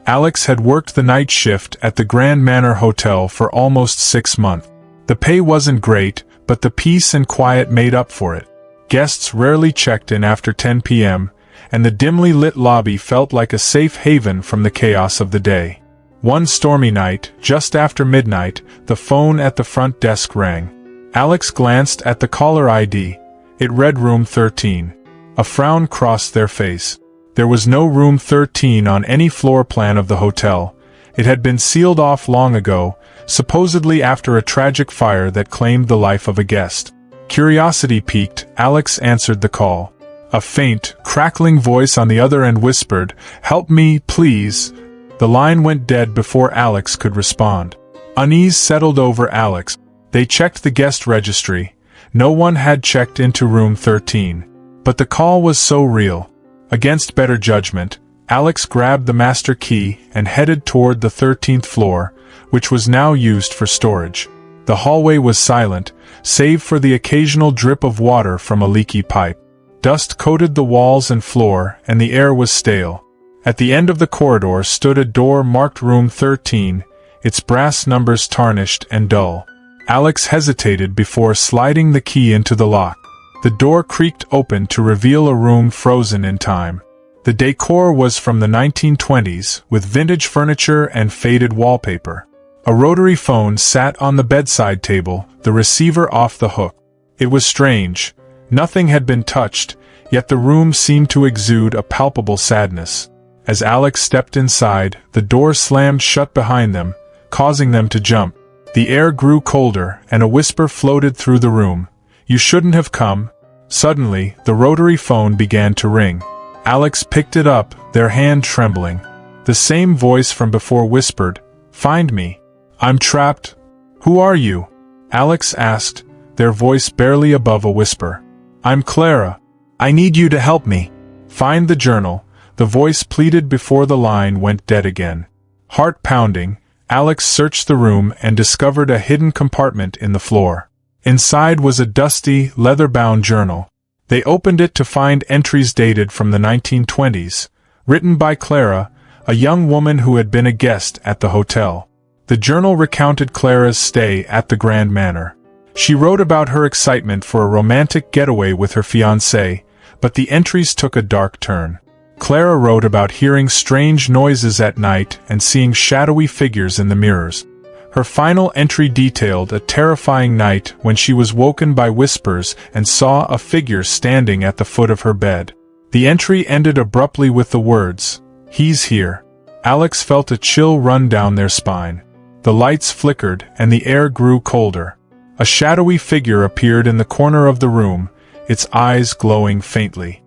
Alex had worked the night shift at the Grand Manor Hotel for almost 6 months. The pay wasn't great, but the peace and quiet made up for it. Guests rarely checked in after 10 p.m., and the dimly lit lobby felt like a safe haven from the chaos of the day. One stormy night, just after midnight, the phone at the front desk rang. Alex glanced at the caller ID. It read Room 13. A frown crossed their face. There was no Room 13 on any floor plan of the hotel. It had been sealed off long ago, supposedly after a tragic fire that claimed the life of a guest. Curiosity piqued, Alex answered the call. A faint, crackling voice on the other end whispered, "Help me, please." The line went dead before Alex could respond. Unease settled over Alex. They checked the guest registry. No one had checked into Room 13. But the call was so real. Against better judgment, Alex grabbed the master key and headed toward the 13th floor, which was now used for storage. The hallway was silent, save for the occasional drip of water from a leaky pipe. Dust coated the walls and floor, and the air was stale. At the end of the corridor stood a door marked Room 13, its brass numbers tarnished and dull. Alex hesitated before sliding the key into the lock. The door creaked open to reveal a room frozen in time. The decor was from the 1920s, with vintage furniture and faded wallpaper. A rotary phone sat on the bedside table, the receiver off the hook. It was strange. Nothing had been touched, yet the room seemed to exude a palpable sadness. As Alex stepped inside, the door slammed shut behind them, causing them to jump. The air grew colder, and a whisper floated through the room. "You shouldn't have come." Suddenly, the rotary phone began to ring. Alex picked it up, their hand trembling. The same voice from before whispered, "Find me. I'm trapped." "Who are you?" Alex asked, their voice barely above a whisper. "I'm Clara. I need you to help me." "Find the journal," the voice pleaded before the line went dead again. Heart pounding, Alex searched the room and discovered a hidden compartment in the floor. Inside was a dusty, leather-bound journal. They opened it to find entries dated from the 1920s, written by Clara, a young woman who had been a guest at the hotel. The journal recounted Clara's stay at the Grand Manor. She wrote about her excitement for a romantic getaway with her fiancé, but the entries took a dark turn. Clara wrote about hearing strange noises at night and seeing shadowy figures in the mirrors. Her final entry detailed a terrifying night when she was woken by whispers and saw a figure standing at the foot of her bed. The entry ended abruptly with the words, "He's here." Alex felt a chill run down their spine. The lights flickered and the air grew colder. A shadowy figure appeared in the corner of the room, its eyes glowing faintly.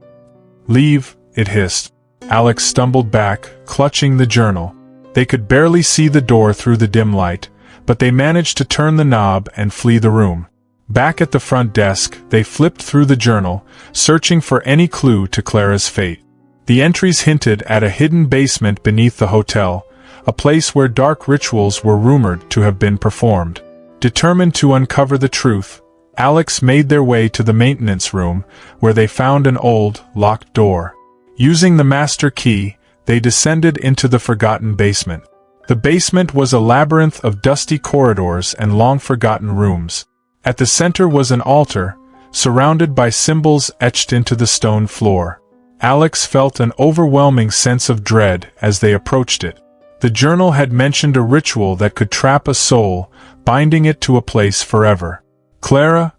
"Leave," it hissed. Alex stumbled back, clutching the journal. They could barely see the door through the dim light, but they managed to turn the knob and flee the room. Back at the front desk, they flipped through the journal, searching for any clue to Clara's fate. The entries hinted at a hidden basement beneath the hotel, a place where dark rituals were rumored to have been performed. Determined to uncover the truth, Alex made their way to the maintenance room, where they found an old, locked door. Using the master key, they descended into the forgotten basement. The basement was a labyrinth of dusty corridors and long-forgotten rooms. At the center was an altar, surrounded by symbols etched into the stone floor. Alex felt an overwhelming sense of dread as they approached it. The journal had mentioned a ritual that could trap a soul, binding it to a place forever. "Clara?"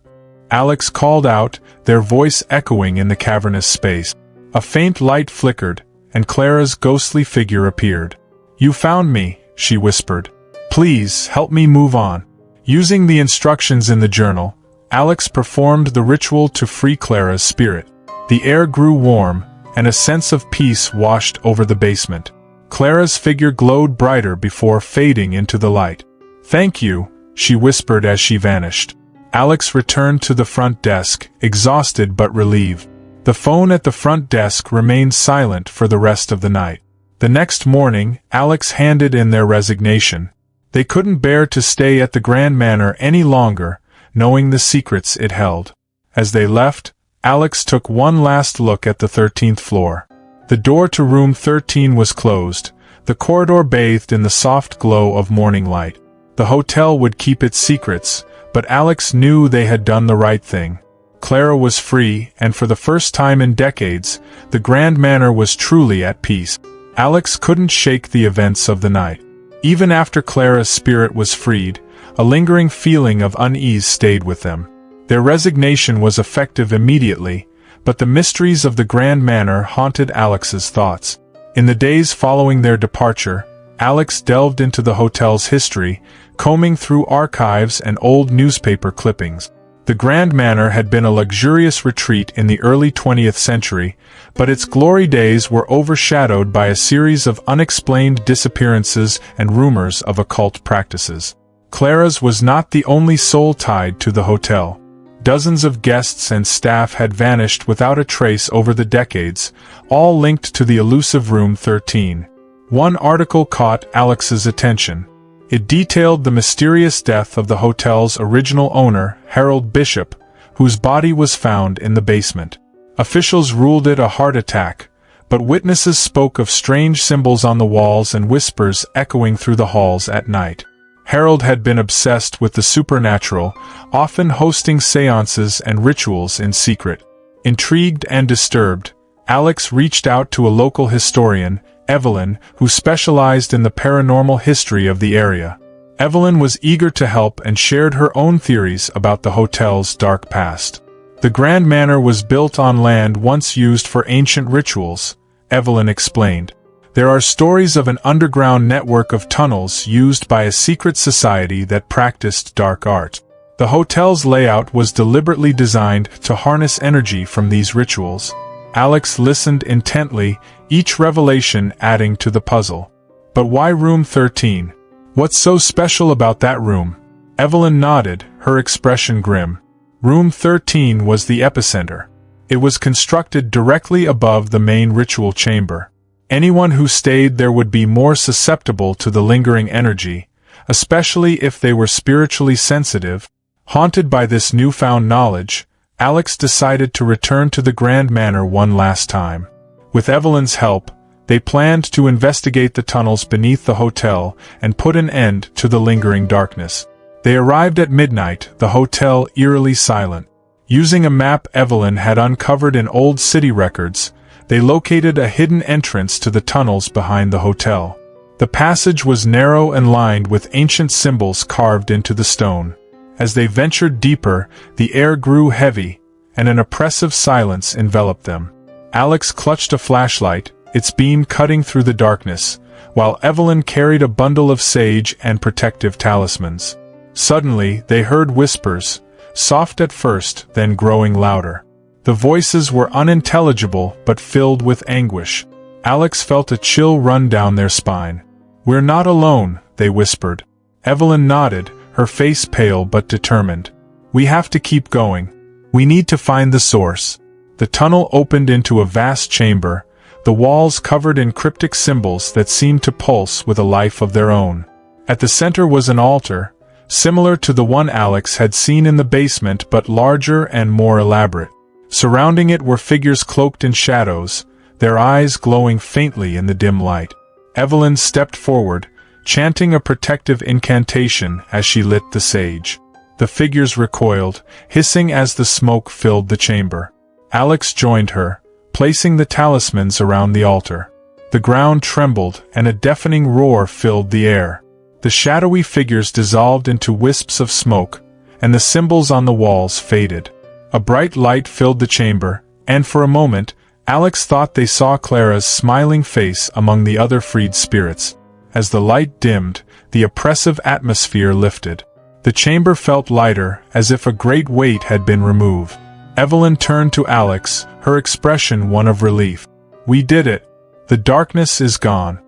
Alex called out, their voice echoing in the cavernous space. A faint light flickered, and Clara's ghostly figure appeared. "You found me," she whispered. "Please, help me move on." Using the instructions in the journal, Alex performed the ritual to free Clara's spirit. The air grew warm, and a sense of peace washed over the basement. Clara's figure glowed brighter before fading into the light. "Thank you," she whispered as she vanished. Alex returned to the front desk, exhausted but relieved. The phone at the front desk remained silent for the rest of the night. The next morning, Alex handed in their resignation. They couldn't bear to stay at the Grand Manor any longer, knowing the secrets it held. As they left, Alex took one last look at the 13th floor. The door to room 13 was closed, The corridor bathed in the soft glow of morning light. The hotel would keep its secrets, but Alex knew they had done the right thing. Clara was free, and for the first time in decades, the Grand Manor was truly at peace. Alex couldn't shake the events of the night. Even after Clara's spirit was freed, a lingering feeling of unease stayed with them. Their resignation was effective immediately, but the mysteries of the Grand Manor haunted Alex's thoughts. In the days following their departure, Alex delved into the hotel's history, combing through archives and old newspaper clippings. The Grand Manor had been a luxurious retreat in the early 20th century, but its glory days were overshadowed by a series of unexplained disappearances and rumors of occult practices. Clara's was not the only soul tied to the hotel. Dozens of guests and staff had vanished without a trace over the decades, all linked to the elusive Room 13. One article caught Alex's attention. It detailed the mysterious death of the hotel's original owner, Harold Bishop, whose body was found in the basement. Officials ruled it a heart attack, but witnesses spoke of strange symbols on the walls and whispers echoing through the halls at night. Harold had been obsessed with the supernatural, often hosting seances and rituals in secret. Intrigued and disturbed, Alex reached out to a local historian, Evelyn, who specialized in the paranormal history of the area. Evelyn was eager to help and shared her own theories about the hotel's dark past. The Grand Manor was built on land once used for ancient rituals, Evelyn explained. There are stories of an underground network of tunnels used by a secret society that practiced dark art. The hotel's layout was deliberately designed to harness energy from these rituals. Alex listened intently, each revelation adding to the puzzle. But why Room 13? What's so special about that room? Evelyn nodded, her expression grim. Room 13 was the epicenter. It was constructed directly above the main ritual chamber. Anyone who stayed there would be more susceptible to the lingering energy, especially if they were spiritually sensitive. Haunted by this newfound knowledge, Alex decided to return to the Grand Manor one last time. With Evelyn's help, they planned to investigate the tunnels beneath the hotel and put an end to the lingering darkness. They arrived at midnight, the hotel eerily silent. Using a map Evelyn had uncovered in old city records, they located a hidden entrance to the tunnels behind the hotel. The passage was narrow and lined with ancient symbols carved into the stone. As they ventured deeper, the air grew heavy, and an oppressive silence enveloped them. Alex clutched a flashlight, its beam cutting through the darkness, while Evelyn carried a bundle of sage and protective talismans. Suddenly, they heard whispers, soft at first, then growing louder. The voices were unintelligible but filled with anguish. Alex felt a chill run down their spine. "We're not alone," they whispered. Evelyn nodded, her face pale but determined. "We have to keep going. We need to find the source." The tunnel opened into a vast chamber, the walls covered in cryptic symbols that seemed to pulse with a life of their own. At the center was an altar, similar to the one Alex had seen in the basement but larger and more elaborate. Surrounding it were figures cloaked in shadows, their eyes glowing faintly in the dim light. Evelyn stepped forward, chanting a protective incantation as she lit the sage. The figures recoiled, hissing as the smoke filled the chamber. Alex joined her, placing the talismans around the altar. The ground trembled, and a deafening roar filled the air. The shadowy figures dissolved into wisps of smoke, and the symbols on the walls faded. A bright light filled the chamber, and for a moment, Alex thought they saw Clara's smiling face among the other freed spirits. As the light dimmed, the oppressive atmosphere lifted. The chamber felt lighter, as if a great weight had been removed. Evelyn turned to Alex, her expression one of relief. "We did it. The darkness is gone."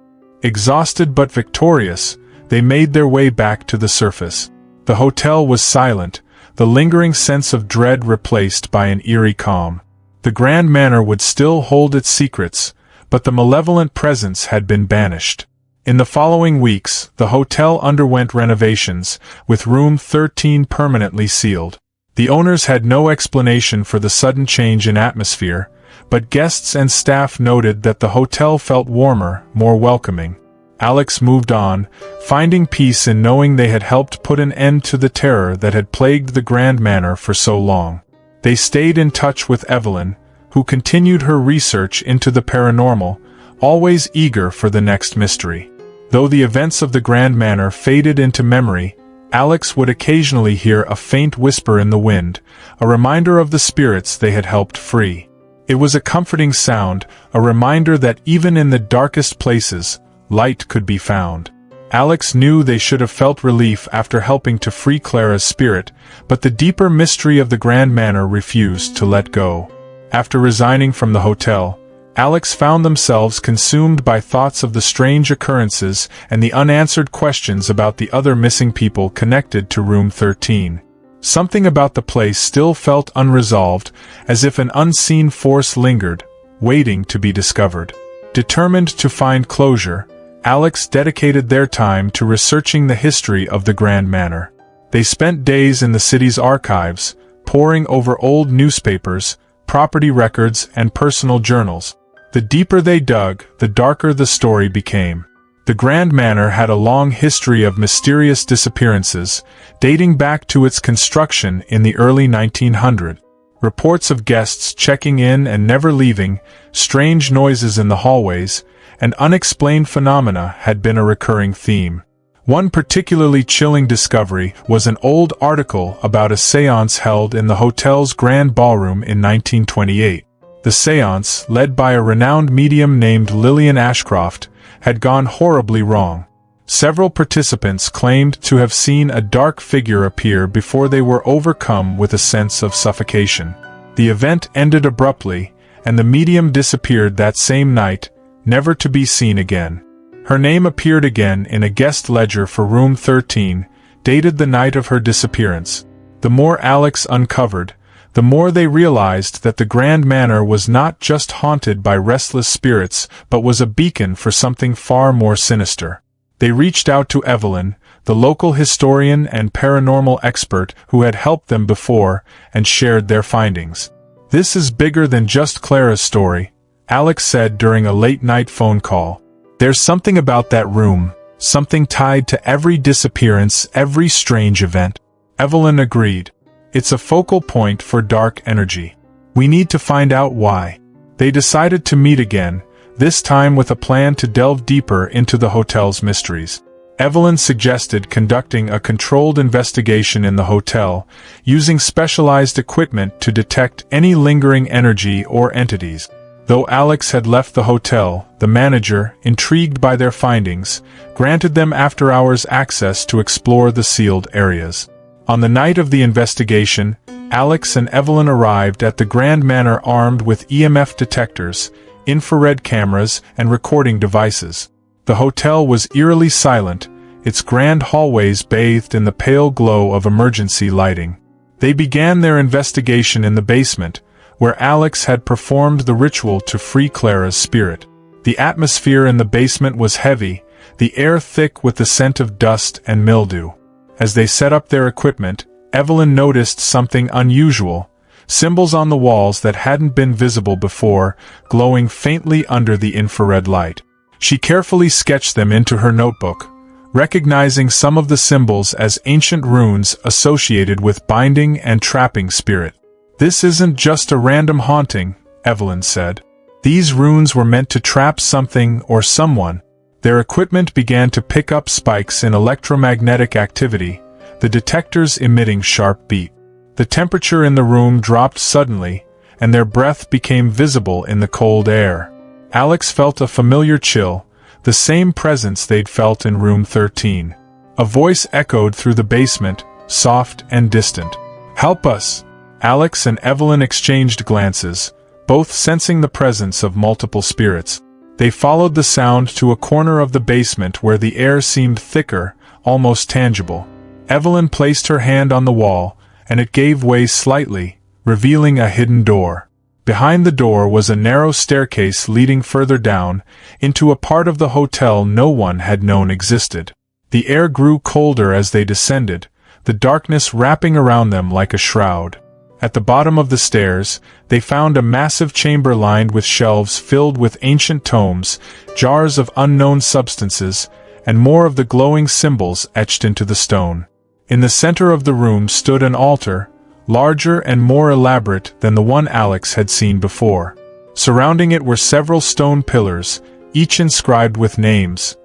Exhausted but victorious, they made their way back to the surface. The hotel was silent, the lingering sense of dread replaced by an eerie calm. The Grand Manor would still hold its secrets, but the malevolent presence had been banished. In the following weeks, the hotel underwent renovations, with Room 13 permanently sealed. The owners had no explanation for the sudden change in atmosphere, but guests and staff noted that the hotel felt warmer, more welcoming. Alex moved on, finding peace in knowing they had helped put an end to the terror that had plagued the Grand Manor for so long. They stayed in touch with Evelyn, who continued her research into the paranormal, always eager for the next mystery. Though the events of the Grand Manor faded into memory, Alex would occasionally hear a faint whisper in the wind, a reminder of the spirits they had helped free. It was a comforting sound, a reminder that even in the darkest places, light could be found. Alex knew they should have felt relief after helping to free Clara's spirit, but the deeper mystery of the Grand Manor refused to let go. After resigning from the hotel, Alex found themselves consumed by thoughts of the strange occurrences and the unanswered questions about the other missing people connected to room 13. Something about the place still felt unresolved, as if an unseen force lingered, waiting to be discovered. Determined to find closure, Alex dedicated their time to researching the history of the Grand Manor. They spent days in the city's archives, poring over old newspapers, property records, and personal journals. The deeper they dug, the darker the story became. The Grand Manor had a long history of mysterious disappearances, dating back to its construction in the early 1900s. Reports of guests checking in and never leaving, strange noises in the hallways, and unexplained phenomena had been a recurring theme. One particularly chilling discovery was an old article about a séance held in the hotel's grand ballroom in 1928. The séance, led by a renowned medium named Lillian Ashcroft, had gone horribly wrong. Several participants claimed to have seen a dark figure appear before they were overcome with a sense of suffocation. The event ended abruptly, and the medium disappeared that same night, never to be seen again. Her name appeared again in a guest ledger for room 13, dated the night of her disappearance. The more Alex uncovered, the more they realized that the Grand Manor was not just haunted by restless spirits but was a beacon for something far more sinister. They reached out to Evelyn, the local historian and paranormal expert who had helped them before, and shared their findings. "This is bigger than just Clara's story," Alex said during a late-night phone call. "There's something about that room, something tied to every disappearance, every strange event." Evelyn agreed. "It's a focal point for dark energy. We need to find out why." They decided to meet again, this time with a plan to delve deeper into the hotel's mysteries. Evelyn suggested conducting a controlled investigation in the hotel, using specialized equipment to detect any lingering energy or entities. Though Alex had left the hotel, the manager, intrigued by their findings, granted them after-hours access to explore the sealed areas. On the night of the investigation, Alex and Evelyn arrived at the Grand Manor armed with EMF detectors, infrared cameras, and recording devices. The hotel was eerily silent, its grand hallways bathed in the pale glow of emergency lighting. They began their investigation in the basement, where Alex had performed the ritual to free Clara's spirit. The atmosphere in the basement was heavy, the air thick with the scent of dust and mildew. As they set up their equipment, Evelyn noticed something unusual, symbols on the walls that hadn't been visible before, glowing faintly under the infrared light. She carefully sketched them into her notebook, recognizing some of the symbols as ancient runes associated with binding and trapping spirit. "This isn't just a random haunting," Evelyn said. "These runes were meant to trap something or someone." Their equipment began to pick up spikes in electromagnetic activity, the detectors emitting sharp beat. The temperature in the room dropped suddenly, and their breath became visible in the cold air. Alex felt a familiar chill, the same presence they'd felt in room 13. A voice echoed through the basement, soft and distant. "Help us!" Alex and Evelyn exchanged glances, both sensing the presence of multiple spirits. They followed the sound to a corner of the basement where the air seemed thicker, almost tangible. Evelyn placed her hand on the wall, and it gave way slightly, revealing a hidden door. Behind the door was a narrow staircase leading further down, into a part of the hotel no one had known existed. The air grew colder as they descended, the darkness wrapping around them like a shroud. At the bottom of the stairs, they found a massive chamber lined with shelves filled with ancient tomes, jars of unknown substances, and more of the glowing symbols etched into the stone. In the center of the room stood an altar, larger and more elaborate than the one Alex had seen before. Surrounding it were several stone pillars, each inscribed with names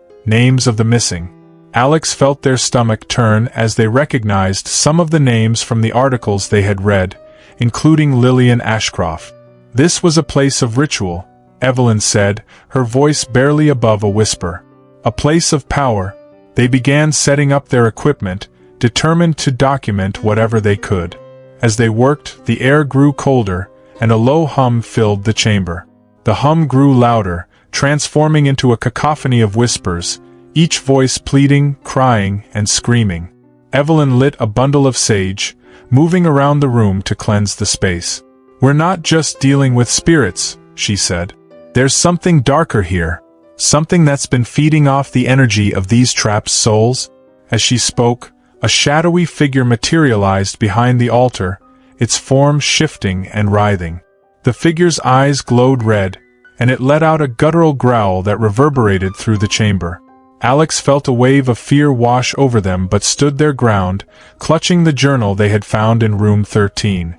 of the missing. Alex felt their stomach turn as they recognized some of the names from the articles they had read, including Lillian Ashcroft. This was a place of ritual, Evelyn said, her voice barely above a whisper. A place of power. They began setting up their equipment, determined to document whatever they could. As they worked, the air grew colder, and a low hum filled the chamber. The hum grew louder, transforming into a cacophony of whispers, each voice pleading, crying, and screaming. Evelyn lit a bundle of sage, moving around the room to cleanse the space. "We're not just dealing with spirits," she said. "There's something darker here, something that's been feeding off the energy of these trapped souls." As she spoke, a shadowy figure materialized behind the altar, its form shifting and writhing. The figure's eyes glowed red, and it let out a guttural growl that reverberated through the chamber. Alex felt a wave of fear wash over them but stood their ground, clutching the journal they had found in room 13.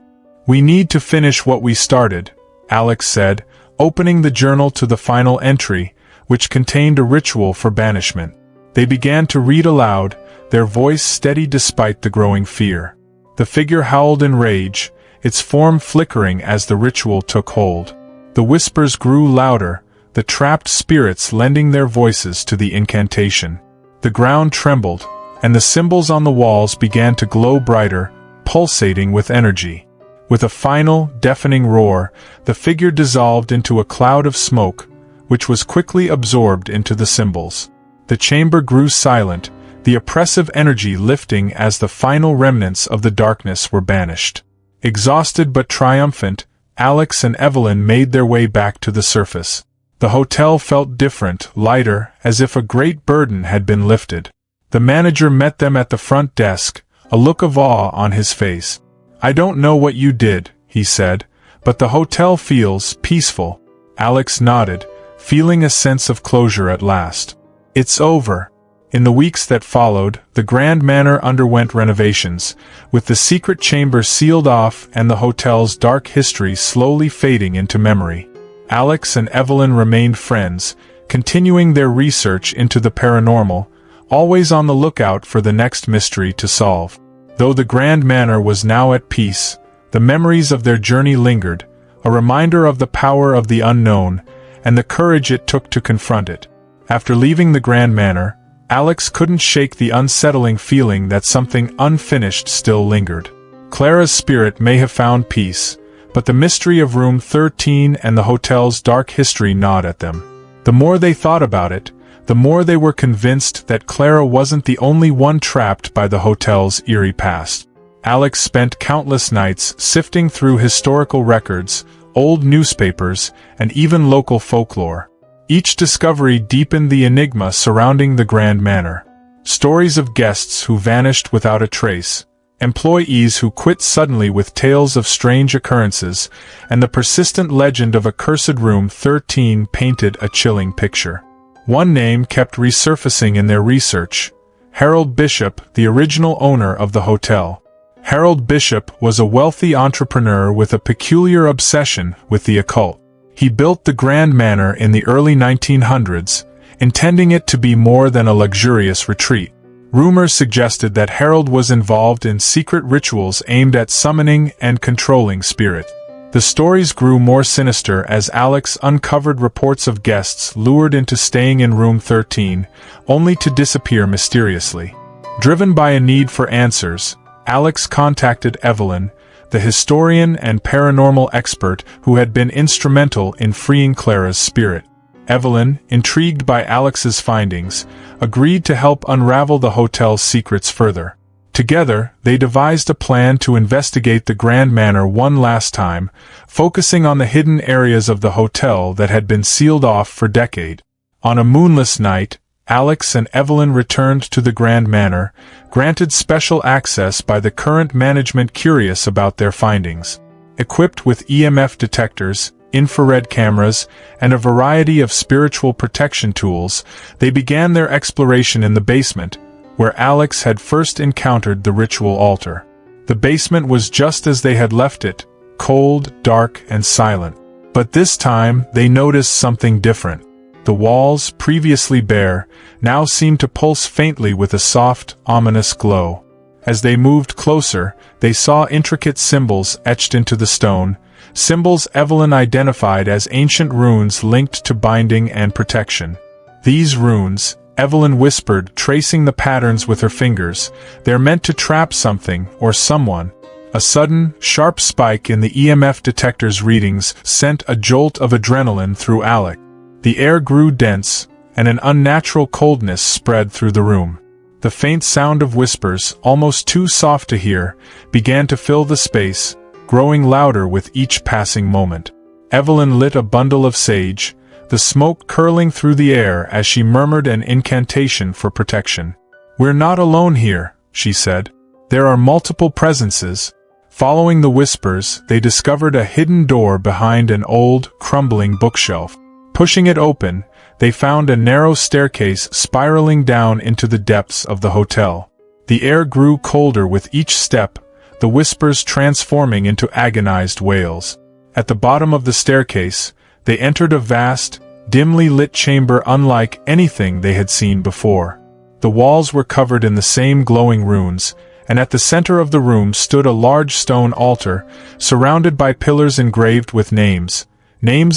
"We need to finish what we started," Alex said, opening the journal to the final entry, which contained a ritual for banishment. They began to read aloud, their voice steady despite the growing fear. The figure howled in rage, its form flickering as the ritual took hold. The whispers grew louder, the trapped spirits lending their voices to the incantation. The ground trembled, and the symbols on the walls began to glow brighter, pulsating with energy. With a final, deafening roar, the figure dissolved into a cloud of smoke, which was quickly absorbed into the symbols. The chamber grew silent, the oppressive energy lifting as the final remnants of the darkness were banished. Exhausted but triumphant, Alex and Evelyn made their way back to the surface. The hotel felt different, lighter, as if a great burden had been lifted. The manager met them at the front desk, a look of awe on his face. "I don't know what you did," he said, "but the hotel feels peaceful." Alex nodded, feeling a sense of closure at last. "It's over." In the weeks that followed, the Grand Manor underwent renovations, with the secret chamber sealed off and the hotel's dark history slowly fading into memory. Alex and Evelyn remained friends, continuing their research into the paranormal, always on the lookout for the next mystery to solve. Though the Grand Manor was now at peace, the memories of their journey lingered, a reminder of the power of the unknown, and the courage it took to confront it. After leaving the Grand Manor, Alex couldn't shake the unsettling feeling that something unfinished still lingered. Clara's spirit may have found peace, but the mystery of room 13 and the hotel's dark history gnawed at them. The more they thought about it, the more they were convinced that Clara wasn't the only one trapped by the hotel's eerie past. Alex spent countless nights sifting through historical records, old newspapers, and even local folklore. Each discovery deepened the enigma surrounding the Grand Manor. Stories of guests who vanished without a trace, employees who quit suddenly with tales of strange occurrences, and the persistent legend of a cursed room 13 painted a chilling picture. One name kept resurfacing in their research: Harold Bishop, the original owner of the hotel. Harold Bishop was a wealthy entrepreneur with a peculiar obsession with the occult. He built the Grand Manor in the early 1900s, intending it to be more than a luxurious retreat. Rumors suggested that Harold was involved in secret rituals aimed at summoning and controlling spirit. The stories grew more sinister as Alex uncovered reports of guests lured into staying in room 13, only to disappear mysteriously. Driven by a need for answers, Alex contacted Evelyn, the historian and paranormal expert who had been instrumental in freeing Clara's spirit. Evelyn, intrigued by Alex's findings, agreed to help unravel the hotel's secrets further. Together, they devised a plan to investigate the Grand Manor one last time, focusing on the hidden areas of the hotel that had been sealed off for decades. On a moonless night, Alex and Evelyn returned to the Grand Manor, granted special access by the current management curious about their findings. Equipped with EMF detectors, infrared cameras, and a variety of spiritual protection tools, they began their exploration in the basement, where Alex had first encountered the ritual altar. The basement was just as they had left it, cold, dark, and silent. But this time, they noticed something different. The walls, previously bare, now seemed to pulse faintly with a soft, ominous glow. As they moved closer, they saw intricate symbols etched into the stone, symbols Evelyn identified as ancient runes linked to binding and protection. These runes, Evelyn whispered, tracing the patterns with her fingers, they're meant to trap something or someone. A sudden, sharp spike in the EMF detector's readings sent a jolt of adrenaline through Alec. The air grew dense, and an unnatural coldness spread through the room. The faint sound of whispers, almost too soft to hear, began to fill the space, growing louder with each passing moment. Evelyn lit a bundle of sage, the smoke curling through the air as she murmured an incantation for protection. "We're not alone here," she said. "There are multiple presences." Following the whispers, they discovered a hidden door behind an old, crumbling bookshelf. Pushing it open, they found a narrow staircase spiraling down into the depths of the hotel. The air grew colder with each step, the whispers transforming into agonized wails. At the bottom of the staircase, they entered a vast, dimly lit chamber unlike anything they had seen before. The walls were covered in the same glowing runes, and at the center of the room stood a large stone altar, surrounded by pillars engraved with names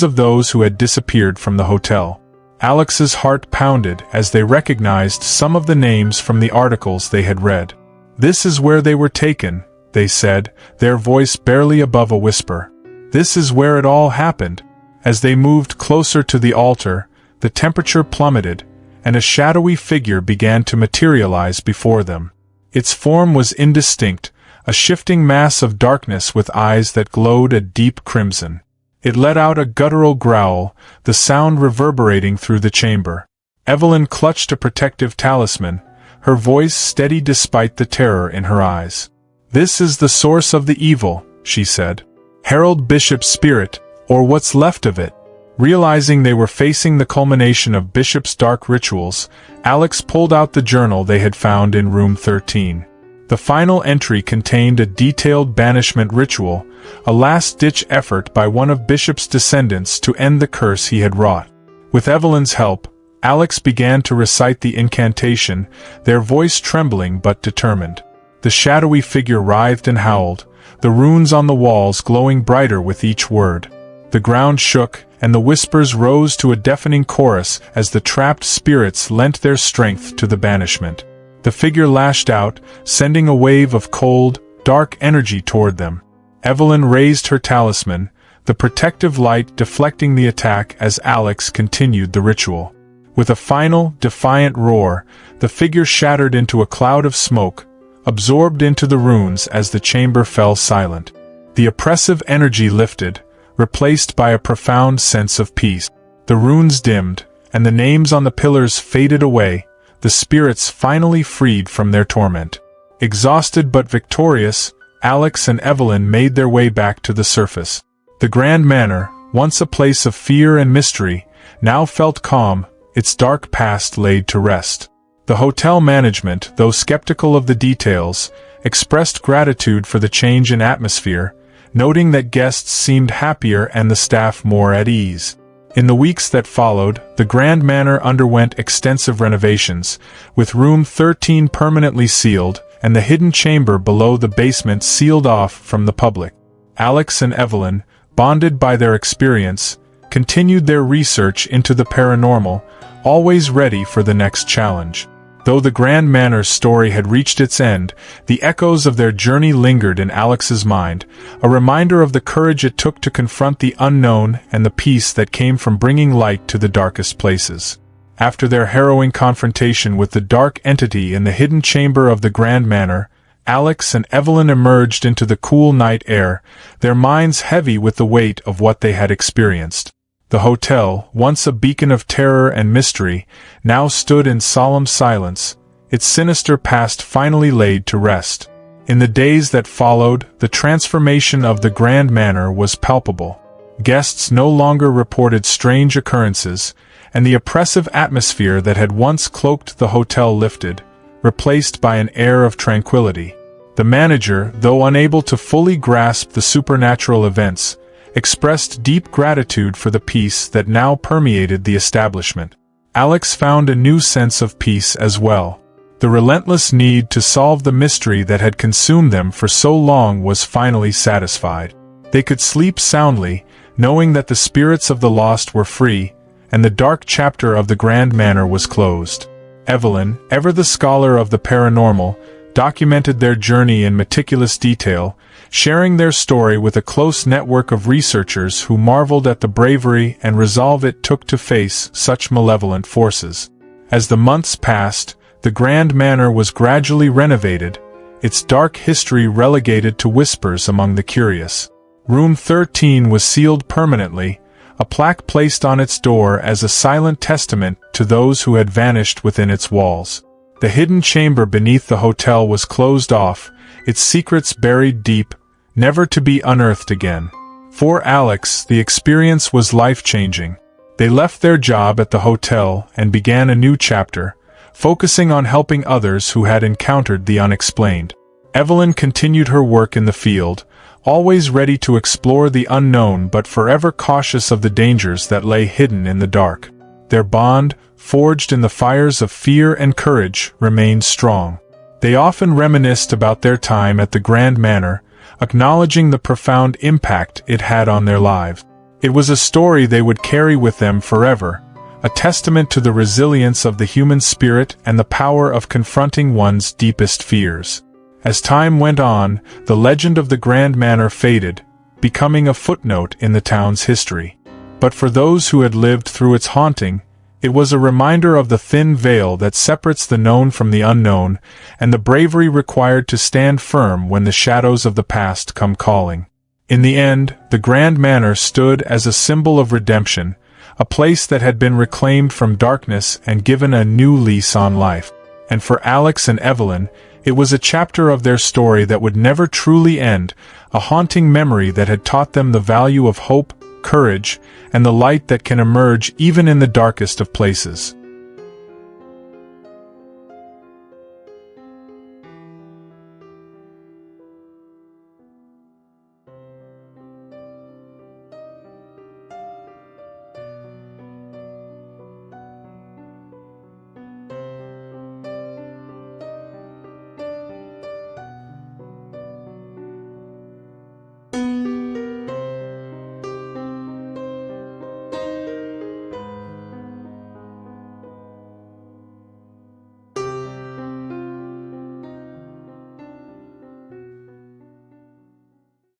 of those who had disappeared from the hotel. Alex's heart pounded as they recognized some of the names from the articles they had read. "This is where they were taken," they said, their voice barely above a whisper. "This is where it all happened." As they moved closer to the altar, the temperature plummeted, and a shadowy figure began to materialize before them. Its form was indistinct, a shifting mass of darkness with eyes that glowed a deep crimson. It let out a guttural growl, the sound reverberating through the chamber. Evelyn clutched a protective talisman, her voice steady despite the terror in her eyes. "This is the source of the evil," she said. "Harold Bishop's spirit, or what's left of it." Realizing they were facing the culmination of Bishop's dark rituals, Alex pulled out the journal they had found in room 13. The final entry contained a detailed banishment ritual, a last-ditch effort by one of Bishop's descendants to end the curse he had wrought. With Evelyn's help, Alex began to recite the incantation, their voice trembling but determined. The shadowy figure writhed and howled, the runes on the walls glowing brighter with each word. The ground shook, and the whispers rose to a deafening chorus as the trapped spirits lent their strength to the banishment. The figure lashed out, sending a wave of cold, dark energy toward them. Evelyn raised her talisman, the protective light deflecting the attack as Alex continued the ritual. With a final, defiant roar, the figure shattered into a cloud of smoke, absorbed into the runes as the chamber fell silent. The oppressive energy lifted, replaced by a profound sense of peace. The runes dimmed, and the names on the pillars faded away, the spirits finally freed from their torment. Exhausted but victorious, Alex and Evelyn made their way back to the surface. The Grand Manor, once a place of fear and mystery, now felt calm, its dark past laid to rest. The hotel management, though skeptical of the details, expressed gratitude for the change in atmosphere, noting that guests seemed happier and the staff more at ease. In the weeks that followed, the Grand Manor underwent extensive renovations, with room 13 permanently sealed and the hidden chamber below the basement sealed off from the public. Alex and Evelyn, bonded by their experience, continued their research into the paranormal, always ready for the next challenge. Though the Grand Manor's story had reached its end, the echoes of their journey lingered in Alex's mind, a reminder of the courage it took to confront the unknown and the peace that came from bringing light to the darkest places. After their harrowing confrontation with the dark entity in the hidden chamber of the Grand Manor, Alex and Evelyn emerged into the cool night air, their minds heavy with the weight of what they had experienced. The hotel, once a beacon of terror and mystery, now stood in solemn silence, its sinister past finally laid to rest. In the days that followed, the transformation of the Grand Manor was palpable. Guests no longer reported strange occurrences, and the oppressive atmosphere that had once cloaked the hotel lifted, replaced by an air of tranquility. The manager, though unable to fully grasp the supernatural events, expressed deep gratitude for the peace that now permeated the establishment. Alex found a new sense of peace as well. The relentless need to solve the mystery that had consumed them for so long was finally satisfied. They could sleep soundly, knowing that the spirits of the lost were free, and the dark chapter of the Grand Manor was closed. Evelyn, ever the scholar of the paranormal, documented their journey in meticulous detail, sharing their story with a close network of researchers who marveled at the bravery and resolve it took to face such malevolent forces. As the months passed, the Grand Manor was gradually renovated, its dark history relegated to whispers among the curious. Room 13 was sealed permanently, a plaque placed on its door as a silent testament to those who had vanished within its walls. The hidden chamber beneath the hotel was closed off, its secrets buried deep, never to be unearthed again. For Alex, the experience was life-changing. They left their job at the hotel and began a new chapter, focusing on helping others who had encountered the unexplained. Evelyn continued her work in the field, always ready to explore the unknown but forever cautious of the dangers that lay hidden in the dark. Their bond, forged in the fires of fear and courage, remained strong. They often reminisced about their time at the Grand Manor, acknowledging the profound impact it had on their lives. It was a story they would carry with them forever, a testament to the resilience of the human spirit and the power of confronting one's deepest fears. As time went on, the legend of the Grand Manor faded, becoming a footnote in the town's history. But for those who had lived through its haunting, it was a reminder of the thin veil that separates the known from the unknown, and the bravery required to stand firm when the shadows of the past come calling. In the end, the Grand Manor stood as a symbol of redemption, a place that had been reclaimed from darkness and given a new lease on life. And for Alex and Evelyn, it was a chapter of their story that would never truly end, a haunting memory that had taught them the value of hope, courage, and the light that can emerge even in the darkest of places.